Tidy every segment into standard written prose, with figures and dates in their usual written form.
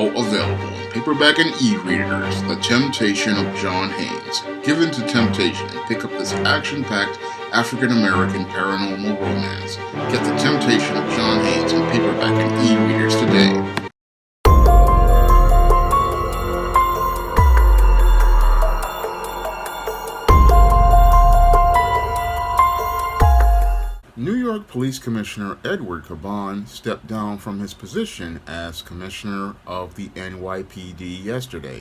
now available in paperback and e-readers. The Temptation of John Haynes. Give in to temptation and pick up this action-packed African-American paranormal romance. Get The Temptation of John Haynes in paperback and e-readers today. New York Police Commissioner Edward Caban stepped down from his position as Commissioner of the NYPD yesterday.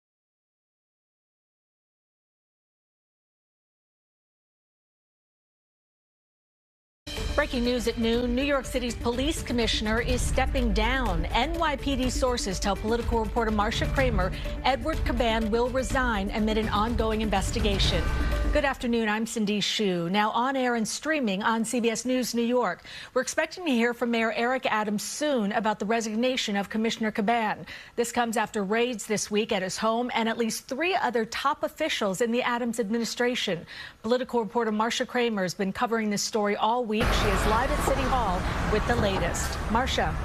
Breaking news at noon, New York City's police commissioner is stepping down. NYPD sources tell political reporter Marcia Kramer Edward Caban will resign amid an ongoing investigation. Good afternoon, I'm Cindy Hsu. Now on air and streaming on CBS News New York. We're expecting to hear from Mayor Eric Adams soon about the resignation of Commissioner Caban. This comes after raids this week at his home and at least 3 other top officials in the Adams administration. Political reporter Marcia Kramer has been covering this story all week. She is live at City Hall with the latest. Marcia.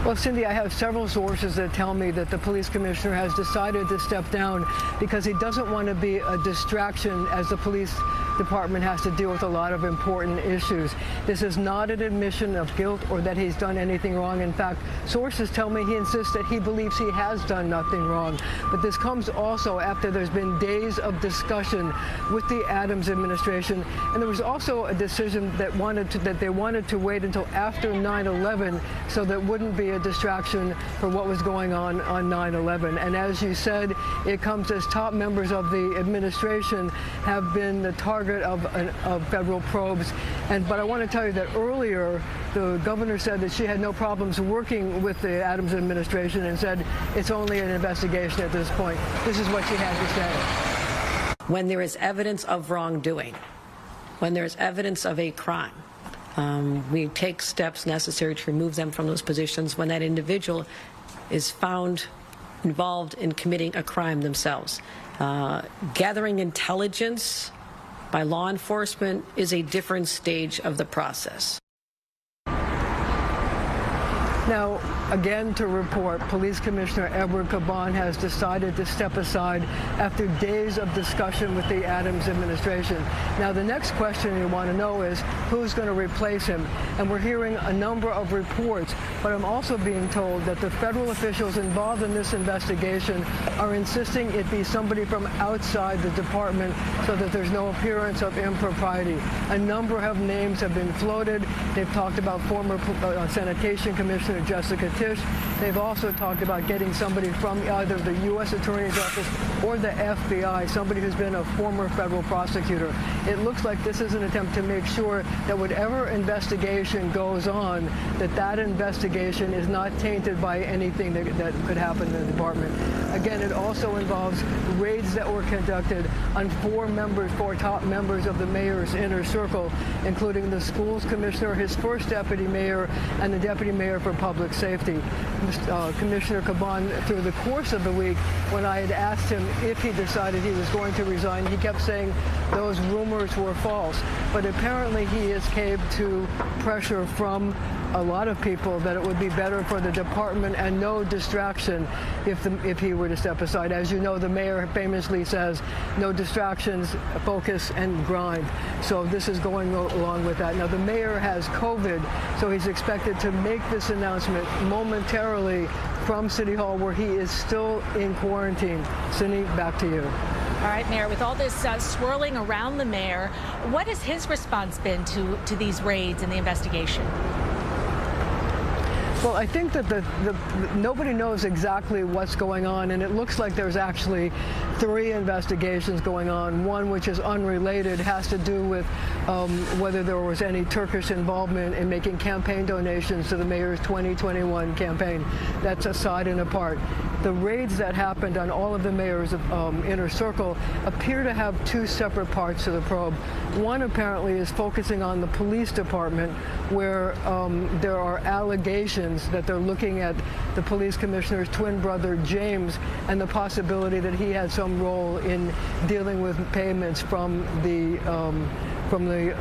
Well, Cindy, I have several sources that tell me that the police commissioner has decided to step down because he doesn't want to be a distraction as the police department has to deal with a lot of important issues. This is not an admission of guilt or that he's done anything wrong. In fact, sources tell me he insists that he believes he has done nothing wrong. But this comes also after there's been days of discussion with the Adams administration. And there was also a decision that they wanted to wait until after 9/11 so that wouldn't be a distraction for what was going on 9/11. And as you said, it comes as top members of the administration have been the target of federal probes. But I want to tell you that earlier, the governor said that she had no problems working with the Adams administration and said it's only an investigation at this point. This is what she had to say. When there is evidence of wrongdoing, when there is evidence of a crime, we take steps necessary to remove them from those positions when that individual is found involved in committing a crime themselves. Gathering intelligence by law enforcement is a different stage of the process. Now, again, to report, Police Commissioner Edward Caban has decided to step aside after days of discussion with the Adams administration. Now, the next question you want to know is who's going to replace him? And we're hearing a number of reports, but I'm also being told that the federal officials involved in this investigation are insisting it be somebody from outside the department so that there's no appearance of impropriety. A number of names have been floated. They've talked about former Sanitation Commissioner Jessica Tisch. They've also talked about getting somebody from either the U.S. Attorney's Office or the FBI, somebody who's been a former federal prosecutor. It looks like this is an attempt to make sure that whatever investigation goes on, that investigation is not tainted by anything that could happen in the department. Again, it also involves raids that were conducted on 4 top members of the mayor's inner circle, including the schools commissioner, his first deputy mayor, and the deputy mayor for public safety. Commissioner Caban, through the course of the week, when I had asked him if he decided he was going to resign, he kept saying those rumors were false. But apparently he has caved to pressure from a lot of people that it would be better for the department and no distraction if he were to step aside. As you know, the mayor famously says, no distractions, focus, and grind. So this is going along with that. Now, the mayor has COVID, so he's expected to make this announcement momentarily from City Hall, where he is still in quarantine. Cindy, back to you. All right, Mayor, with all this swirling around the mayor, what has his response been to these raids and the investigation? Well, I think that nobody knows exactly what's going on, and it looks like there's actually 3 investigations going on. One, which is unrelated, has to do with whether there was any Turkish involvement in making campaign donations to the mayor's 2021 campaign. That's aside and apart. The raids that happened on all of the mayor's inner circle appear to have 2 separate parts to the probe. One apparently is focusing on the police department, where there are allegations that they're looking at the police commissioner's twin brother, James, and the possibility that he had some role in dealing with payments from the from the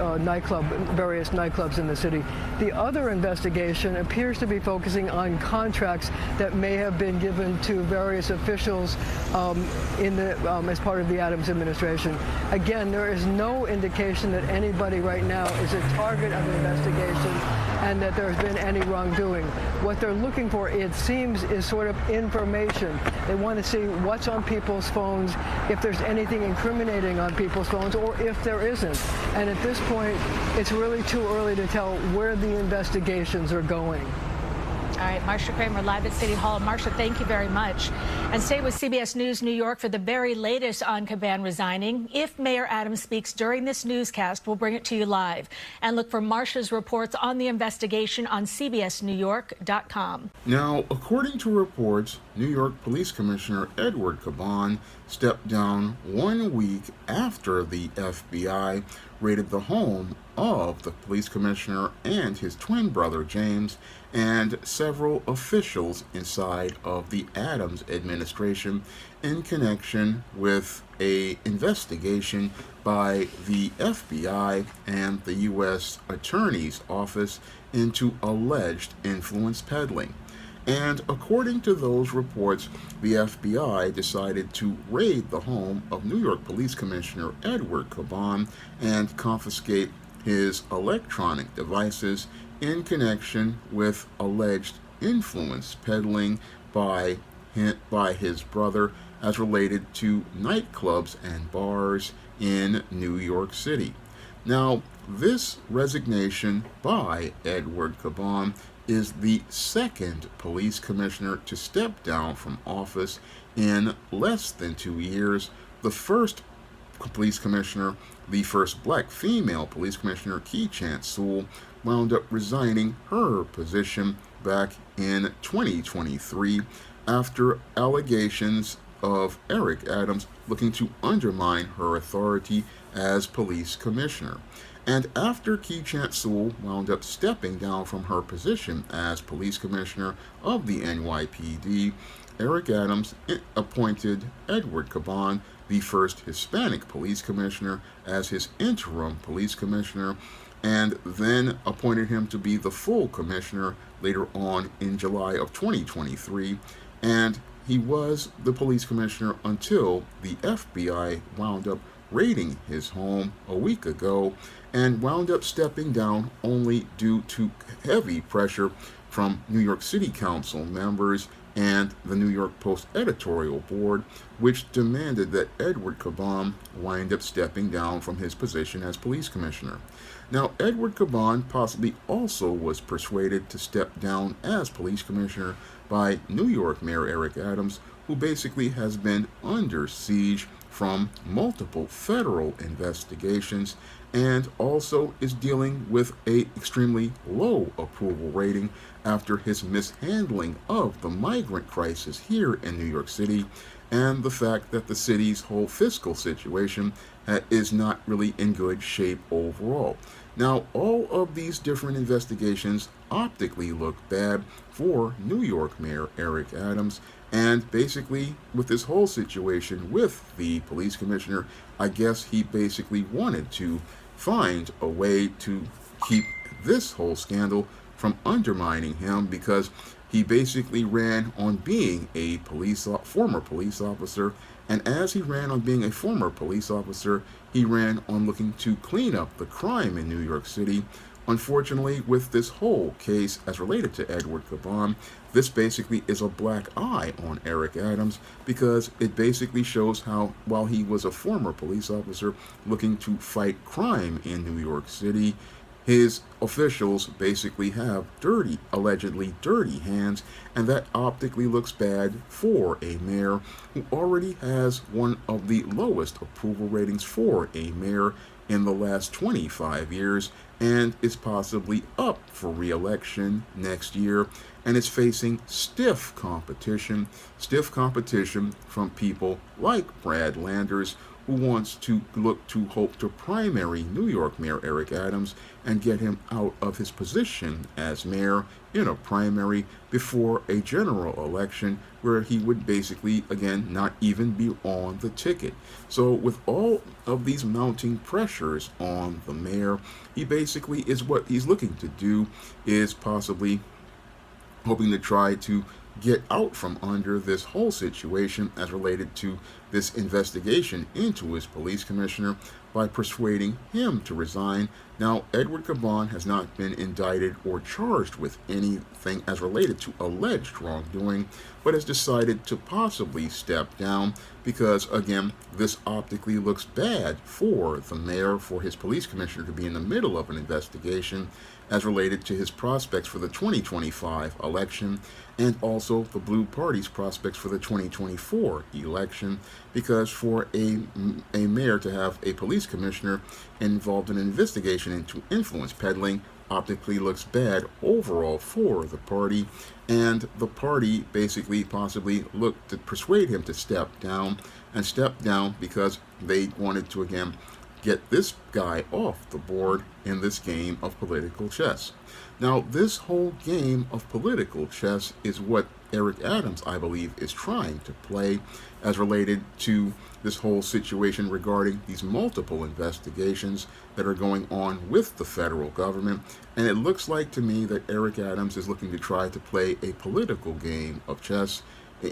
various nightclubs in the city. The other investigation appears to be focusing on contracts that may have been given to various officials as part of the Adams administration. Again, there is no indication that anybody right now is a target of investigation and that there's been any wrongdoing. What they're looking for, it seems, is sort of information. They want to see what's on people's phones, if there's anything incriminating on people's phones, or if there isn't. And at this point, it's really too early to tell where the investigations are going. All right, Marsha Kramer live at City Hall. Marsha, thank you very much. And stay with CBS News New York for the very latest on Caban resigning. If Mayor Adams speaks during this newscast, we'll bring it to you live. And look for Marsha's reports on the investigation on cbsnewyork.com. Now, according to reports, New York Police Commissioner Edward Caban stepped down 1 week after the FBI raided the home of the police commissioner and his twin brother James and several officials inside of the Adams administration in connection with an investigation by the FBI and the U.S. Attorney's Office into alleged influence peddling. And according to those reports, the FBI decided to raid the home of New York Police Commissioner Edward Caban and confiscate his electronic devices in connection with alleged influence peddling by his brother as related to nightclubs and bars in New York City. Now, this resignation by Edward Caban is the second police commissioner to step down from office in less than 2 years. The first police commissioner, the first black female police commissioner, Caban Sewell, wound up resigning her position back in 2023 after allegations of Eric Adams looking to undermine her authority as police commissioner. And after Caban Sewell wound up stepping down from her position as police commissioner of the NYPD, Eric Adams appointed Edward Caban, the first Hispanic police commissioner, as his interim police commissioner, and then appointed him to be the full commissioner later on in July of 2023. And he was the police commissioner until the FBI wound up raiding his home a week ago and wound up stepping down only due to heavy pressure from New York City Council members and the New York Post editorial board, which demanded that Edward Caban wind up stepping down from his position as police commissioner. Now, Edward Caban possibly also was persuaded to step down as police commissioner by New York Mayor Eric Adams, who basically has been under siege from multiple federal investigations and also is dealing with an extremely low approval rating after his mishandling of the migrant crisis here in New York City and the fact that the city's whole fiscal situation is not really in good shape overall. Now, all of these different investigations optically look bad for New York Mayor Eric Adams, and basically with this whole situation with the police commissioner, I guess he basically wanted to find a way to keep this whole scandal from undermining him, because he basically ran on being a former police officer, and as he ran on being a former police officer, he ran on looking to clean up the crime in New York City. Unfortunately, with this whole case as related to Edward Caban, this basically is a black eye on Eric Adams, because it basically shows how, while he was a former police officer looking to fight crime in New York City, his officials basically have allegedly dirty hands, and that optically looks bad for a mayor who already has one of the lowest approval ratings for a mayor in the last 25 years and is possibly up for re-election next year, and is facing stiff competition from people like Brad Landers, who wants to look to hope to primary New York Mayor Eric Adams and get him out of his position as mayor in a primary before a general election where he would basically, again, not even be on the ticket. So with all of these mounting pressures on the mayor, he basically is what he's looking to do is possibly hoping to try to get out from under this whole situation as related to this investigation into his police commissioner by persuading him to resign. Now, Edward Caban has not been indicted or charged with anything as related to alleged wrongdoing, but has decided to possibly step down because, again, this optically looks bad for the mayor, for his police commissioner to be in the middle of an investigation as related to his prospects for the 2025 election and also the Blue Party's prospects for the 2024 election, because for a mayor to have a police commissioner involved in an investigation into influence peddling optically looks bad overall for the party, and the party basically possibly looked to persuade him to step down because they wanted to, again, get this guy off the board in this game of political chess. Now, this whole game of political chess is what Eric Adams, I believe, is trying to play as related to this whole situation regarding these multiple investigations that are going on with the federal government. And it looks like to me that Eric Adams is looking to try to play a political game of chess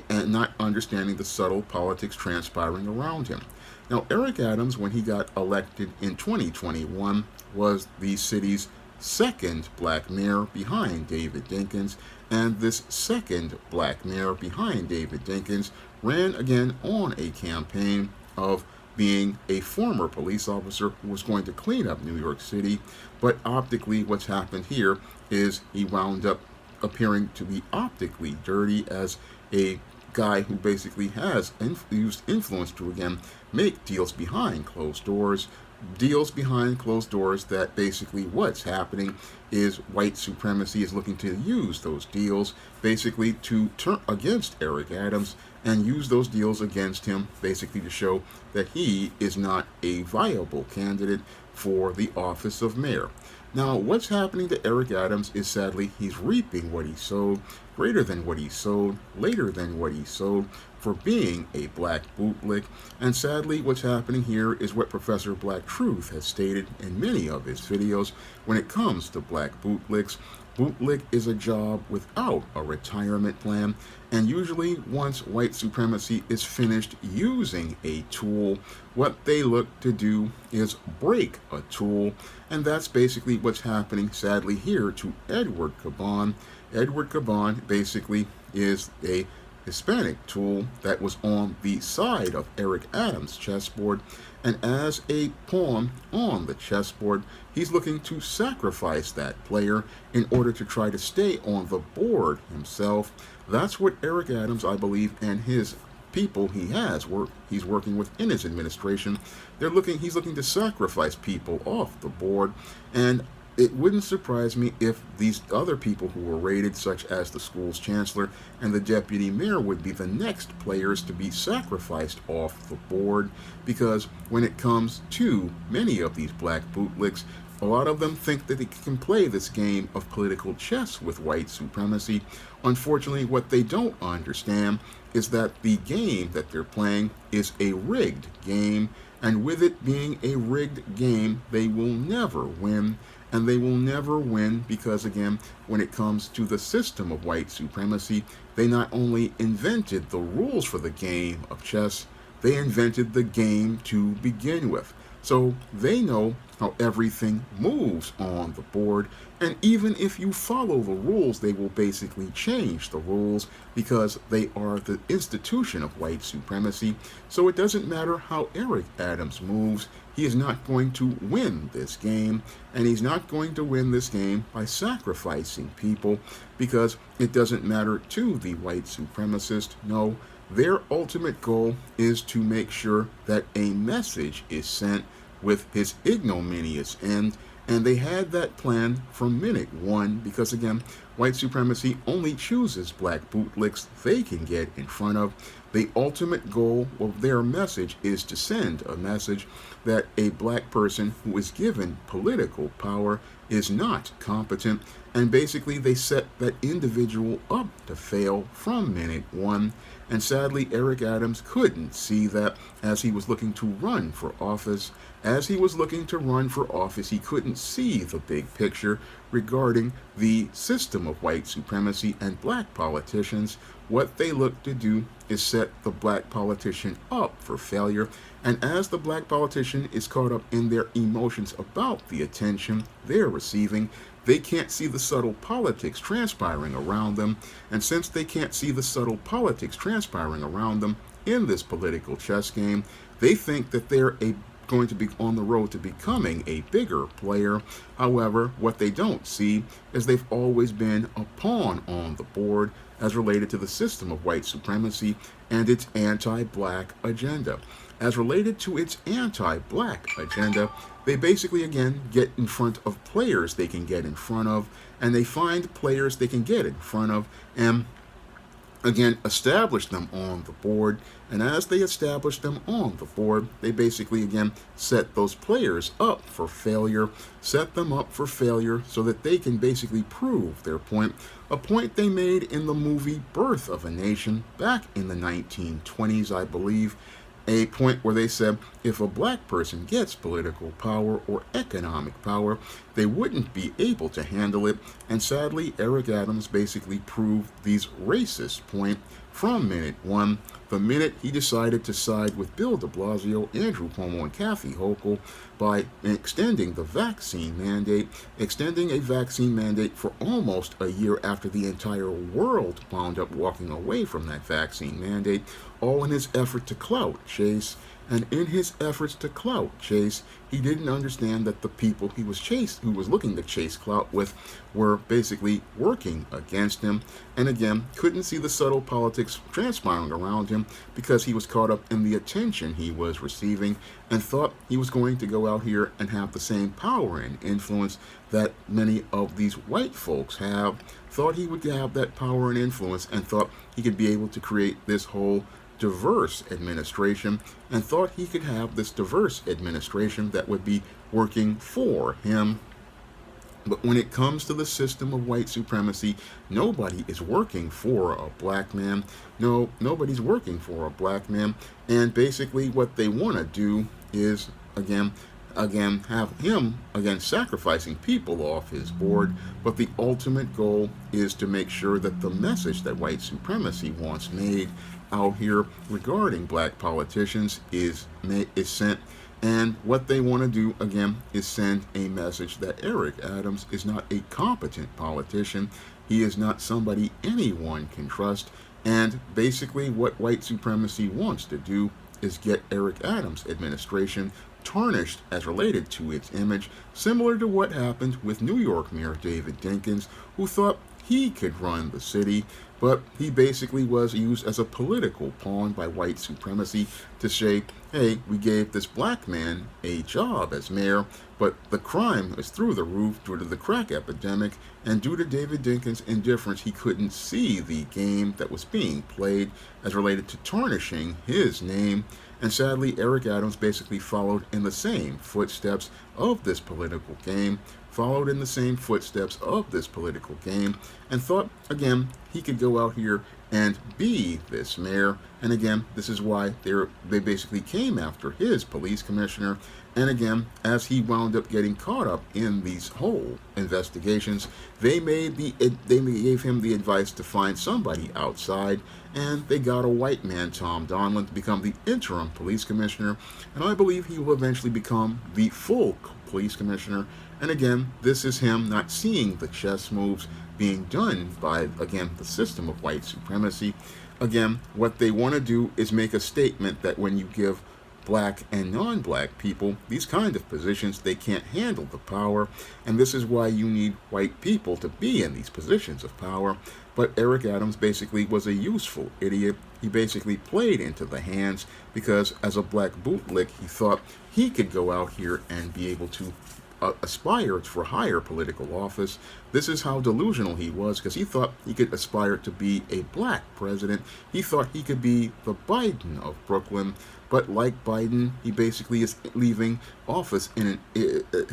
and not understanding the subtle politics transpiring around him. Now, Eric Adams, when he got elected in 2021, was the city's second black mayor behind David Dinkins, and this second black mayor behind David Dinkins ran again on a campaign of being a former police officer who was going to clean up New York City, but optically what's happened here is he wound up appearing to be optically dirty as a guy who basically has used influence to, again, make deals behind closed doors that basically what's happening is white supremacy is looking to use those deals basically to turn against Eric Adams and use those deals against him basically to show that he is not a viable candidate for the office of mayor. Now, what's happening to Eric Adams is sadly he's reaping what he sowed, greater than what he sowed, later than what he sowed, for being a black bootlick. And sadly, what's happening here is what Professor Black Truth has stated in many of his videos when it comes to black bootlicks. Bootlick is a job without a retirement plan, and usually once white supremacy is finished using a tool, what they look to do is break a tool, and that's basically what's happening sadly here to Edward Caban. Edward Caban basically is a Hispanic tool that was on the side of Eric Adams' chessboard, and as a pawn on the chessboard, he's looking to sacrifice that player in order to try to stay on the board himself. That's what Eric Adams, I believe, and his people he's working with in his administration, he's looking to sacrifice people off the board. And it wouldn't surprise me if these other people who were raided, such as the school's chancellor and the deputy mayor, would be the next players to be sacrificed off the board, because when it comes to many of these black bootlicks, a lot of them think that they can play this game of political chess with white supremacy. Unfortunately, what they don't understand is that the game that they're playing is a rigged game, and with it being a rigged game, they will never win. And they will never win because, again, when it comes to the system of white supremacy, they not only invented the rules for the game of chess, they invented the game to begin with. So they know how everything moves on the board, and even if you follow the rules, they will basically change the rules because they are the institution of white supremacy. So it doesn't matter how Eric Adams moves, he is not going to win this game, and he's not going to win this game by sacrificing people, because it doesn't matter to the white supremacist. No, their ultimate goal is to make sure that a message is sent with his ignominious end, and they had that plan from minute one, because again, white supremacy only chooses black bootlicks they can get in front of. The ultimate goal of their message is to send a message that a black person who is given political power is not competent, and basically they set that individual up to fail from minute one. And sadly, Eric Adams couldn't see that as he was looking to run for office. As he was looking to run for office, he couldn't see the big picture regarding the system of white supremacy and black politicians. What they look to do is set the black politician up for failure. And as the black politician is caught up in their emotions about the attention they're receiving, they can't see the subtle politics transpiring around them. And since they can't see the subtle politics transpiring around them in this political chess game, they think that they're going to be on the road to becoming a bigger player. However, what they don't see is they've always been a pawn on the board as related to the system of white supremacy and its anti-black agenda. As related to its anti-black agenda, they basically, again, get in front of players they can get in front of, and they find players they can get in front of, and again, establish them on the board. And as they establish them on the board, they basically, again, set those players up for failure, set them up for failure so that they can basically prove their point, a point they made in the movie Birth of a Nation back in the 1920s, I believe, a point where they said if a black person gets political power or economic power, they wouldn't be able to handle it. And sadly, Eric Adams basically proved these racist point from minute one, the minute he decided to side with Bill de Blasio, Andrew Cuomo, and Kathy Hochul by extending the vaccine mandate, extending a vaccine mandate for almost a year after the entire world wound up walking away from that vaccine mandate, all in his effort to clout chase. And in his efforts to clout chase, he didn't understand that the people he was looking to chase clout with were basically working against him. And again, couldn't see the subtle politics transpiring around him because he was caught up in the attention he was receiving and thought he was going to go out here and have the same power and influence that many of these white folks have. Thought he would have that power and influence and thought he could be able to create this whole diverse administration, and thought he could have this diverse administration that would be working for him. But when it comes to the system of white supremacy, nobody is working for a black man. No, nobody's working for a black man. And basically what they want to do is, again, have him, sacrificing people off his board. But the ultimate goal is to make sure that the message that white supremacy wants made out here regarding black politicians is sent. And what they want to do, again, is send a message that Eric Adams is not a competent politician. He is not somebody anyone can trust. And basically what white supremacy wants to do is get Eric Adams' administration tarnished as related to its image, similar to what happened with New York Mayor David Dinkins, who thought he could run the city, but he basically was used as a political pawn by white supremacy to say, hey, we gave this black man a job as mayor, but the crime is through the roof due to the crack epidemic, and due to David Dinkins' indifference, he couldn't see the game that was being played as related to tarnishing his name. And sadly, Eric Adams basically followed in the same footsteps of this political game, and thought, again, he could go out here and be this mayor. And again, this is why they basically came after his police commissioner. And again, as he wound up getting caught up in these whole investigations, they gave him the advice to find somebody outside, and they got a white man, Tom Donlin, to become the interim police commissioner. And I believe he will eventually become the full police commissioner. And again, this is him not seeing the chess moves being done by, again, the system of white supremacy. Again, what they want to do is make a statement that when you give black and non-black people these kind of positions, they can't handle the power, and this is why you need white people to be in these positions of power. But Eric Adams basically was a useful idiot. He basically played into the hands because as a black bootlick, he thought he could go out here and be able to aspired for higher political office. This is how delusional he was, because he thought he could aspire to be a black president. He thought he could be the Biden of Brooklyn. But like Biden, he basically is leaving office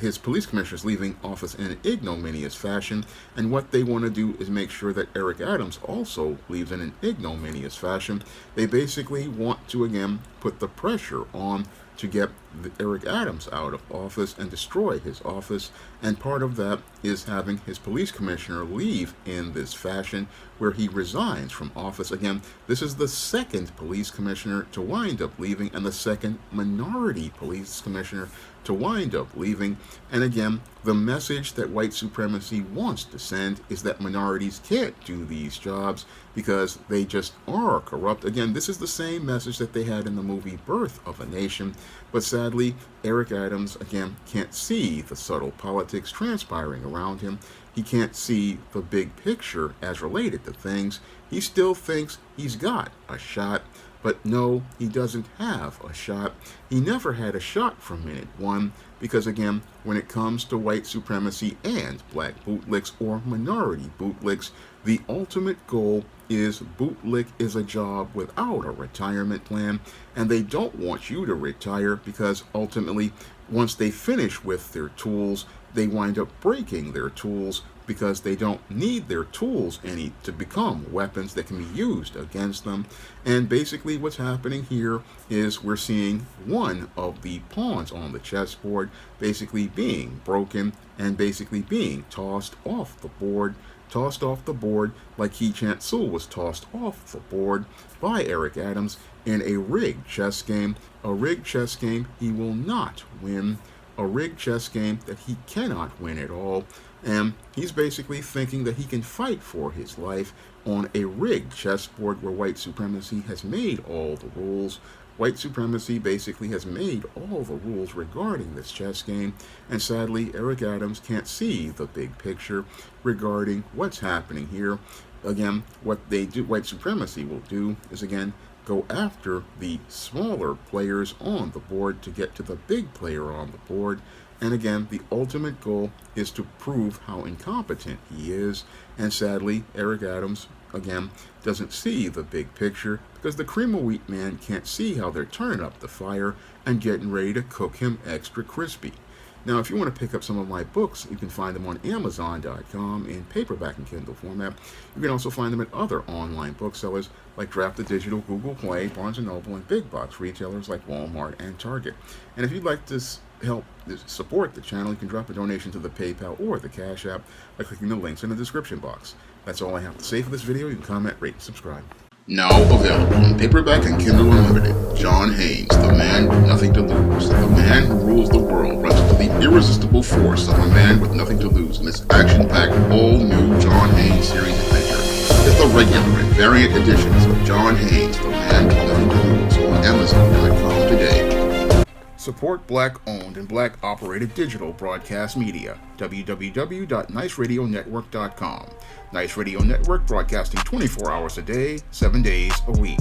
his police commissioner is leaving office in an ignominious fashion. And what they want to do is make sure that Eric Adams also leaves in an ignominious fashion. They basically want to, again, put the pressure on to get Eric Adams out of office and destroy his office. And part of that is having his police commissioner leave in this fashion, where he resigns from office. Again, this is the second police commissioner to wind up leaving, and the second minority police commissioner to wind up leaving. And again, the message that white supremacy wants to send is that minorities can't do these jobs because they just are corrupt. Again, this is the same message that they had in the movie Birth of a Nation. But sadly, Eric Adams, again, can't see the subtle politics transpiring around him. He can't see the big picture as related to things. He still thinks he's got a shot. But no, he doesn't have a shot. He never had a shot from minute one, because again, when it comes to white supremacy and black bootlicks or minority bootlicks, the ultimate goal is bootlick is a job without a retirement plan, and they don't want you to retire because ultimately, once they finish with their tools, they wind up breaking their tools because they don't need their tools to become weapons that can be used against them. And basically what's happening here is we're seeing one of the pawns on the chessboard basically being broken and basically being tossed off the board like He Chant Sul was tossed off the board by Eric Adams in a rigged chess game. A rigged chess game he will not win. A rigged chess game that he cannot win at all. And he's basically thinking that he can fight for his life on a rigged chessboard where white supremacy has made all the rules. White supremacy basically has made all the rules regarding this chess game, and sadly, Eric Adams can't see the big picture regarding what's happening here. Again, what they do, white supremacy will do, is again go after the smaller players on the board to get to the big player on the board. And again, the ultimate goal is to prove how incompetent he is. And sadly, Eric Adams, again, doesn't see the big picture because the cream of wheat man can't see how they're turning up the fire and getting ready to cook him extra crispy. Now, if you want to pick up some of my books, you can find them on Amazon.com in paperback and Kindle format. You can also find them at other online booksellers like Draft the Digital, Google Play, Barnes & Noble, and big box retailers like Walmart and Target. And if you'd like to help support the channel, you can drop a donation to the PayPal or the Cash App by clicking the links in the description box. That's all I have to say for this video. You can comment, rate, and subscribe. Now available in paperback and Kindle Unlimited, John Haynes, the man with nothing to lose. The man who rules the world runs into the irresistible force of a man with nothing to lose in this action-packed, all-new John Haynes series adventure. Get the regular and variant editions of John Haynes, the man with nothing to lose on Amazon.com today. Support black-owned and black-operated digital broadcast media. www.niceradionetwork.com. Nice Radio Network, broadcasting 24 hours a day, 7 days a week.